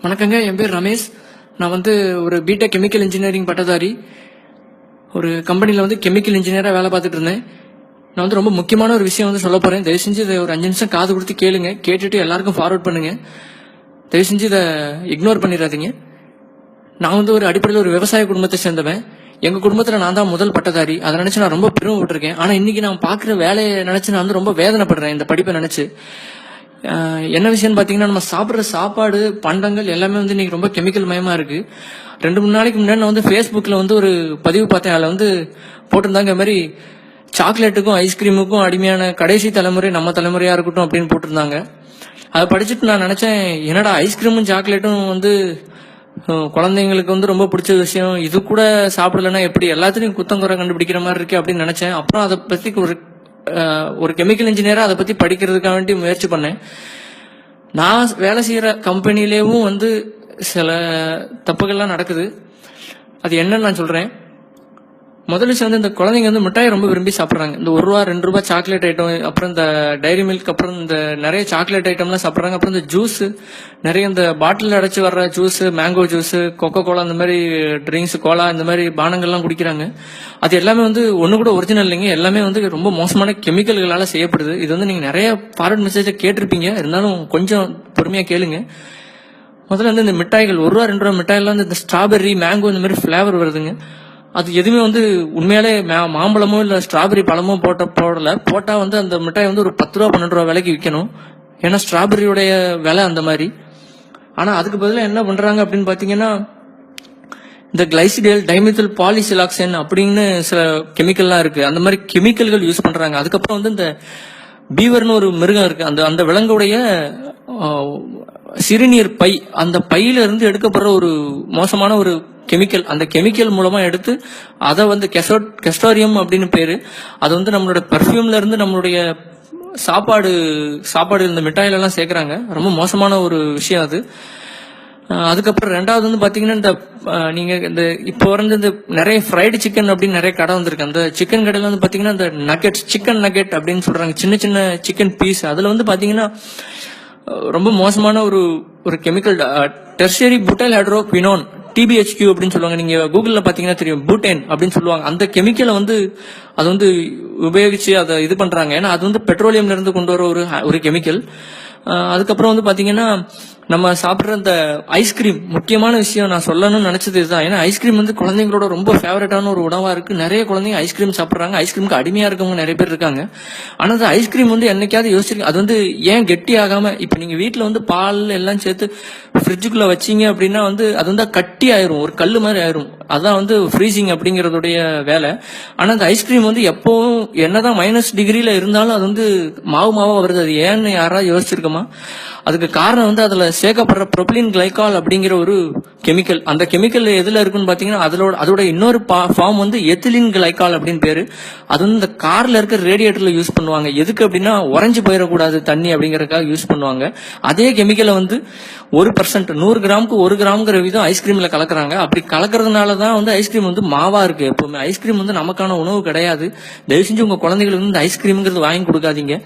வணக்கங்க. என் பேர் ரமேஷ். நான் ஒரு பிடெக் கெமிக்கல் இன்ஜினியரிங் பட்டதாரி. ஒரு கம்பெனியில் கெமிக்கல் இன்ஜினியராக வேலை பார்த்துட்டு இருந்தேன். நான் ரொம்ப முக்கியமான ஒரு விஷயம் சொல்ல போகிறேன். தயவு செஞ்சு இதை ஒரு 5 நிமிஷம் காது கொடுத்து கேளுங்க. கேட்டுட்டு எல்லாருக்கும் ஃபார்வர்ட் பண்ணுங்க. தயவு செஞ்சு இதை இக்னோர் பண்ணிடாதீங்க. நான் ஒரு அடிப்படையில் ஒரு விவசாய குடும்பத்தை சேர்ந்தவன். எங்கள் குடும்பத்தில் நான் தான் முதல் பட்டதாரி. அதை நினச்சி நான் ரொம்ப பெருமைப்பட்டிருக்கேன். ஆனால் இன்னைக்கு நான் பார்க்குற வேலையை நினச்சி நான் ரொம்ப வேதனைப்படுறேன் இந்த படிப்பை நினச்சி. என்ன விஷயம்னு பார்த்தீங்கன்னா, நம்ம சாப்பிட்ற சாப்பாடு பண்டங்கள் எல்லாமே இன்னைக்கு ரொம்ப கெமிக்கல் மயமாக இருக்கு. 2-3 நாளைக்கு முன்னாடி நான் ஃபேஸ்புக்கில் ஒரு பதிவு பார்த்தேன். அதில் போட்டிருந்தாங்க, மாதிரி சாக்லேட்டுக்கும் ஐஸ்கிரீமுக்கும் அடிமையான கடைசி தலைமுறை நம்ம தலைமுறையாக இருக்கட்டும் அப்படின்னு போட்டிருந்தாங்க. அதை படிச்சுட்டு நான் நினச்சேன், என்னடா ஐஸ்கிரீமும் சாக்லேட்டும் குழந்தைங்களுக்கு ரொம்ப பிடிச்ச விஷயம், இது கூட சாப்பிடலன்னா எப்படி, எல்லாத்துலேயும் குத்தம் குறை கண்டுபிடிக்கிற மாதிரி இருக்கு அப்படின்னு நினச்சேன். அப்புறம் அதை பற்றி ஒரு கெமிக்கல் இன்ஜினியரா அதை பத்தி படிக்கிறதுக்காக வேண்டி முயற்சி பண்ணேன். நான் வேலை செய்யற கம்பெனிலேயும் சில தப்புகள்லாம் நடக்குது. அது என்னன்னு நான் சொல்றேன். முதல் விஷயம் இந்த குழந்தைங்க மிட்டாய் ரொம்ப விரும்பி சாப்பிட்றாங்க. இந்த 1 ரூபா 2 ரூபாய் சாக்லேட் ஐட்டம், அப்புறம் இந்த டைரி மில்க், அப்புறம் இந்த நிறைய சாக்லேட் ஐட்டம்லாம் சாப்பிட்றாங்க. அப்புறம் இந்த ஜூஸ், நிறைய இந்த பாட்டில் அடைச்சு வர்ற juice, mango juice, Coca Cola, இந்த மாதிரி ட்ரிங்க்ஸ், கோலா, இந்த மாதிரி பானங்கள்லாம் குடிக்கிறாங்க. அது எல்லாமே ஒன்று கூட ஒரிஜினல் இல்லைங்க. எல்லாமே ரொம்ப மோசமான கெமிக்கல்களால செய்யப்படுது. இது நீங்க நிறைய ஃபார்வர்ட் மெசேஜை கேட்டிருப்பீங்க. இருந்தாலும் கொஞ்சம் பொறுமையா கேளுங்க. முதல்ல இந்த மிட்டாய்கள் 1 ரூபா 2 ரூபா மிட்டாய்லாம் இந்த ஸ்ட்ராபெர்ரி, மேங்கோ இந்த மாதிரி ஃபிளேவர் வருதுங்க. அது எதுவுமே உண்மையாலே மாம்பழமோ இல்ல ஸ்ட்ராபெரி பழமோ போட்டா அந்த மிட்டாய் ஒரு 10 ரூபா 12 ரூபா விலைக்கு விற்கணும். ஏன்னா ஸ்ட்ராபெரியோடைய விலை அந்த மாதிரி. ஆனா அதுக்கு பதிலாக என்ன பண்றாங்க அப்படின்னு பாத்தீங்கன்னா, இந்த கிளைசிடேல், டைமெத்தில் பாலிசிலாக்சன் அப்படின்னு சில கெமிக்கல்லாம் இருக்கு. அந்த மாதிரி கெமிக்கல்கள் யூஸ் பண்றாங்க. அதுக்கப்புறம் இந்த பீவர்னு ஒரு மிருகம் இருக்கு. அந்த விலங்குடைய சிறுநீர் பை, அந்த பையில இருந்து எடுக்கப்படுற ஒரு மோசமான ஒரு கெமிக்கல். அந்த கெமிக்கல் மூலமா எடுத்து அதை கெஸ்டோரியம் அப்படின்னு பேரு. அது நம்மளோட பெர்ஃபியூம்ல இருந்து நம்மளுடைய சாப்பாடு இந்த மிட்டாயில எல்லாம் சேர்க்கறாங்க. ரொம்ப மோசமான ஒரு விஷயம் அது. அதுக்கப்புறம் ரெண்டாவது பாத்தீங்கன்னா, இந்த நீங்க இந்த இப்போ இந்த நிறைய ஃப்ரைடு சிக்கன் அப்படின்னு நிறைய கடை வந்திருக்கு. அந்த சிக்கன் கடையில பாத்தீங்கன்னா, இந்த நக்கெட்ஸ், சிக்கன் நக்கெட் அப்படின்னு சொல்றாங்க, சின்ன சின்ன சிக்கன் பீஸ். அதுல பாத்தீங்கன்னா ரொம்ப மோசமான ஒரு கெமிக்கல், டெர்ஷரி புட்டைல் ஹைட்ரோகுயினோன், TBHQ அப்படின்னு சொல்லுவாங்க. நீங்க கூகுள்ல பாத்தீங்கன்னா தெரியும், பூட்டேன் அப்படின்னு சொல்லுவாங்க. அந்த கெமிக்கலை அது உபயோகிச்சு அதை இது பண்றாங்க. ஏன்னா அது பெட்ரோலியம்ல இருந்து கொண்டு வர ஒரு கெமிக்கல். அதுக்கப்புறம் பாத்தீங்கன்னா, நம்ம சாப்பிட்ற இந்த ஐஸ்கிரீம், முக்கியமான விஷயம் நான் சொல்லணும்னு நினைச்சது இதுதான். ஏன்னா ஐஸ்கிரீம் குழந்தைங்களோட ரொம்ப ஃபேவரட்டான ஒரு உணவா இருக்கு. நிறைய குழந்தைங்க ஐஸ்கிரீம் சாப்பிட்றாங்க. ஐஸ்கிரீமுக்கு அடிமையா இருக்கவங்க நிறைய பேர் இருக்காங்க. ஆனா அந்த ஐஸ்கிரீம் என்னைக்காவது யோசிச்சிருக்கீங்க, அது ஏன் கெட்டி ஆகாம, இப்ப நீங்க வீட்டுல பால் எல்லாம் சேர்த்து ஃப்ரிட்ஜுக்குள்ள வச்சீங்க அப்படின்னா அது கட்டி ஆயிரும், ஒரு கல்லு மாதிரி ஆயிரும். அதான் ஃப்ரீசிங் அப்படிங்கறதுடைய வேலை. ஆனா அந்த ஐஸ்கிரீம் எப்பவும் என்னதான் -டிகிரில இருந்தாலும் அது மாவா வருது. அது ஏன்னு யாராவது யோசிச்சிருக்கோமா? அதுக்கு காரணம் அதுல சேர்க்கப்படுற ப்ரொபிலின் கிளைகால் அப்படிங்கிற ஒரு கெமிக்கல். அந்த கெமிக்கல் எதுல இருக்குன்னு பாத்தீங்கன்னா, அதோட இன்னொரு ஃபார்ம் எத்திலின் கிளைகால் அப்படின்னு பேரு. அது இந்த கார்ல இருக்க ரேடியேட்டர்ல யூஸ் பண்ணுவாங்க. எதுக்கு அப்படின்னா, உறைஞ்சு போயிடக்கூடாது தண்ணி அப்படிங்கறதுக்காக யூஸ் பண்ணுவாங்க. அதே கெமிக்கலை 1%, 100 கிராமுக்கு 1 கிராம்ங்கிற விதம் ஐஸ்கிரீம்ல கலக்குறாங்க. அப்படி கலக்குறதுனாலதான் ஐஸ்கிரீம் மாவா இருக்கு. எப்பவுமே ஐஸ்கிரீம் நமக்கான உணவு கிடையாது. தயவு செஞ்சு உங்க குழந்தைகளுக்கு இந்த ஐஸ்கிரீம்ங்கிறது வாங்கி கொடுக்காதீங்க.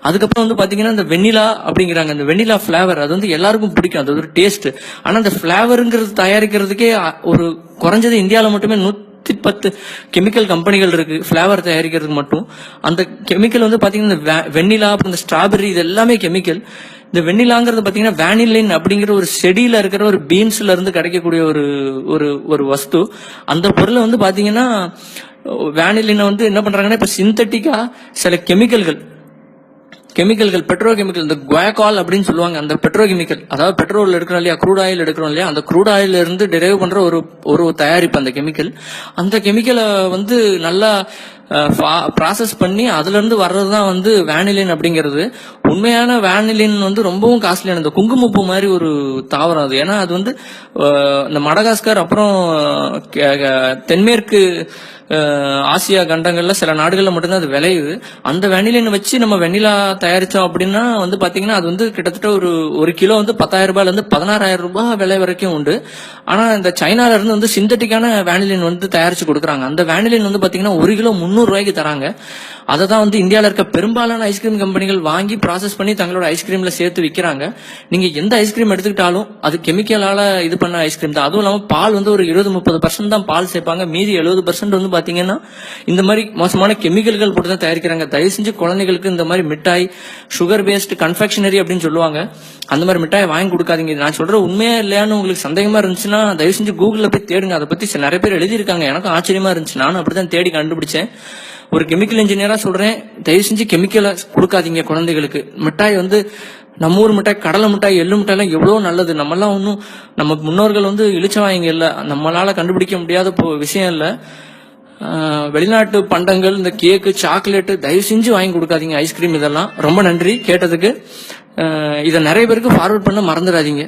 அதுக்கப்புறம் பாத்தீங்கன்னா, இந்த வெண்ணிலா அப்படிங்கிறாங்க. இந்த வெண்ணிலா பிளேவர் அது எல்லாருக்கும் பிடிக்கும். அது ஒரு டேஸ்ட். ஆனா அந்த பிளேவருங்கிறது தயாரிக்கிறதுக்கே ஒரு குறைஞ்சது இந்தியாவில மட்டுமே 110 கெமிக்கல் கம்பெனிகள் இருக்கு பிளேவர் தயாரிக்கிறதுக்கு மட்டும். அந்த கெமிக்கல் பாத்தீங்கன்னா, வெண்ணிலா, அப்புறம் இந்த ஸ்ட்ராபெரி, இது எல்லாமே கெமிக்கல். இந்த வெண்ணிலாங்கிறது பாத்தீங்கன்னா, வேனிலின் அப்படிங்கிற ஒரு செடியில இருக்கிற ஒரு பீன்ஸ்ல இருந்து கிடைக்கக்கூடிய ஒரு வஸ்து. அந்த பொருளை பாத்தீங்கன்னா, வேனிலின் என்ன பண்றாங்கன்னா, இப்ப சிந்தட்டிக்கா சில கெமிக்கல்கள், பெட்ரோ கெமிக்கல், இந்த குவாகால் அப்படின்னு சொல்லுவாங்க. அந்த பெட்ரோ கெமிக்கல், அதாவது பெட்ரோல் எடுக்கிறோம் இல்லையா, க்ரூட் ஆயில் எடுக்கிறோம் இல்லையா, அந்த க்ரூட் ஆயில இருந்து டெரைவ் பண்ற ஒரு தயாரிப்பு அந்த கெமிக்கல். அந்த கெமிக்கலை நல்லா ப்ராசஸ் பண்ணி அதுல இருந்து வர்றதுதான் வேனிலின் அப்படிங்கிறது. உண்மையான வேனிலின் ரொம்பவும் காஸ்ட்லியான, இந்த குங்குமப்பூ மாதிரி ஒரு தாவரம் அது. ஏன்னா அது இந்த மடகாஸ்கர், அப்புறம் தென்மேற்கு ஆசியா கண்டங்கள்ல சில நாடுகள்ல மட்டும்தான் அது விளையுது. அந்த வெனிலின் வச்சு நம்ம வெண்ணிலா தயாரிச்சோம் அப்படின்னா வந்து பாத்தீங்கன்னா அது வந்து கிட்டத்தட்ட ஒரு கிலோ வந்து 10,000 ரூபாயில இருந்து 16,000 ரூபாய் விலை வரைக்கும் உண்டு. ஆனா இந்த சைனால இருந்து வந்து சிந்தட்டிக்கான வேனிலின் வந்து தயாரிச்சு கொடுக்குறாங்க. அந்த வேனிலின் வந்து பாத்தீங்கன்னா 1 கிலோ 300 ரூபாய்க்கு தராங்க. அதை தான் வந்து இந்தியாவில் இருக்க பெரும்பாலான ஐஸ்கிரீம் கம்பெனிகள் வாங்கி ப்ராசஸ் பண்ணி தங்களோட ஐஸ்கிரீம்ல சேர்த்து விற்கிறாங்க. நீங்க எந்த ஐஸ்கிரீம் எடுத்துக்கிட்டாலும் அது கெமிக்கலால இது பண்ண ஐஸ்கிரீம் தான். அதுவும் இல்லாம பால் வந்து ஒரு 20-30% தான் பால் சேர்ப்பாங்க. மீதி 70% வந்து பாத்தீங்கன்னா இந்த மாதிரி மோசமான கெமிக்கல்கள் போட்டு தான் தயாரிக்கிறாங்க. தயவு செஞ்சு குழந்தைகளுக்கு இந்த மாதிரி மிட்டாய், சுகர் பேஸ்ட் கன்ஃபெக்ஷனரி அப்படின்னு சொல்லுவாங்க, அந்த மாதிரி மிட்டாய் வாங்கி கொடுக்காதீங்க. நான் சொல்ற உண்மையா இல்லையான்னு உங்களுக்கு சந்தேகமா இருந்துச்சுன்னா தயவு செஞ்சு கூகுள்ல போய் தேடுங்க. அதை பத்தி நிறைய பேர் எழுதியிருக்காங்க. எனக்கும் ஆச்சரியமா இருந்துச்சு. நானும் அப்படிதான் தேடி கண்டுபிடிச்சேன். ஒரு கெமிக்கல் இன்ஜினியரா சொல்றேன், தயவு செஞ்சு கெமிக்கலை கொடுக்காதீங்க குழந்தைகளுக்கு. மிட்டாய் வந்து நம்ம ஊர் மிட்டாய், கடலை மிட்டாய், எள்ளு மிட்டாய் எல்லாம் எவ்வளவு நல்லது. நம்மெல்லாம் ஒன்றும் நம்ம முன்னோர்கள் வந்து இழிச்சவாங்க இல்ல, நம்மளால கண்டுபிடிக்க முடியாத விஷயம் இல்ல. வெளிநாட்டு பண்டங்கள், இந்த கேக்கு, சாக்லேட் தயவு செஞ்சு வாங்கி கொடுக்காதீங்க. ஐஸ்கிரீம் இதெல்லாம். ரொம்ப நன்றி கேட்டதுக்கு. இதை நிறைய பேருக்கு ஃபார்வர்ட் பண்ண மறந்துடாதீங்க.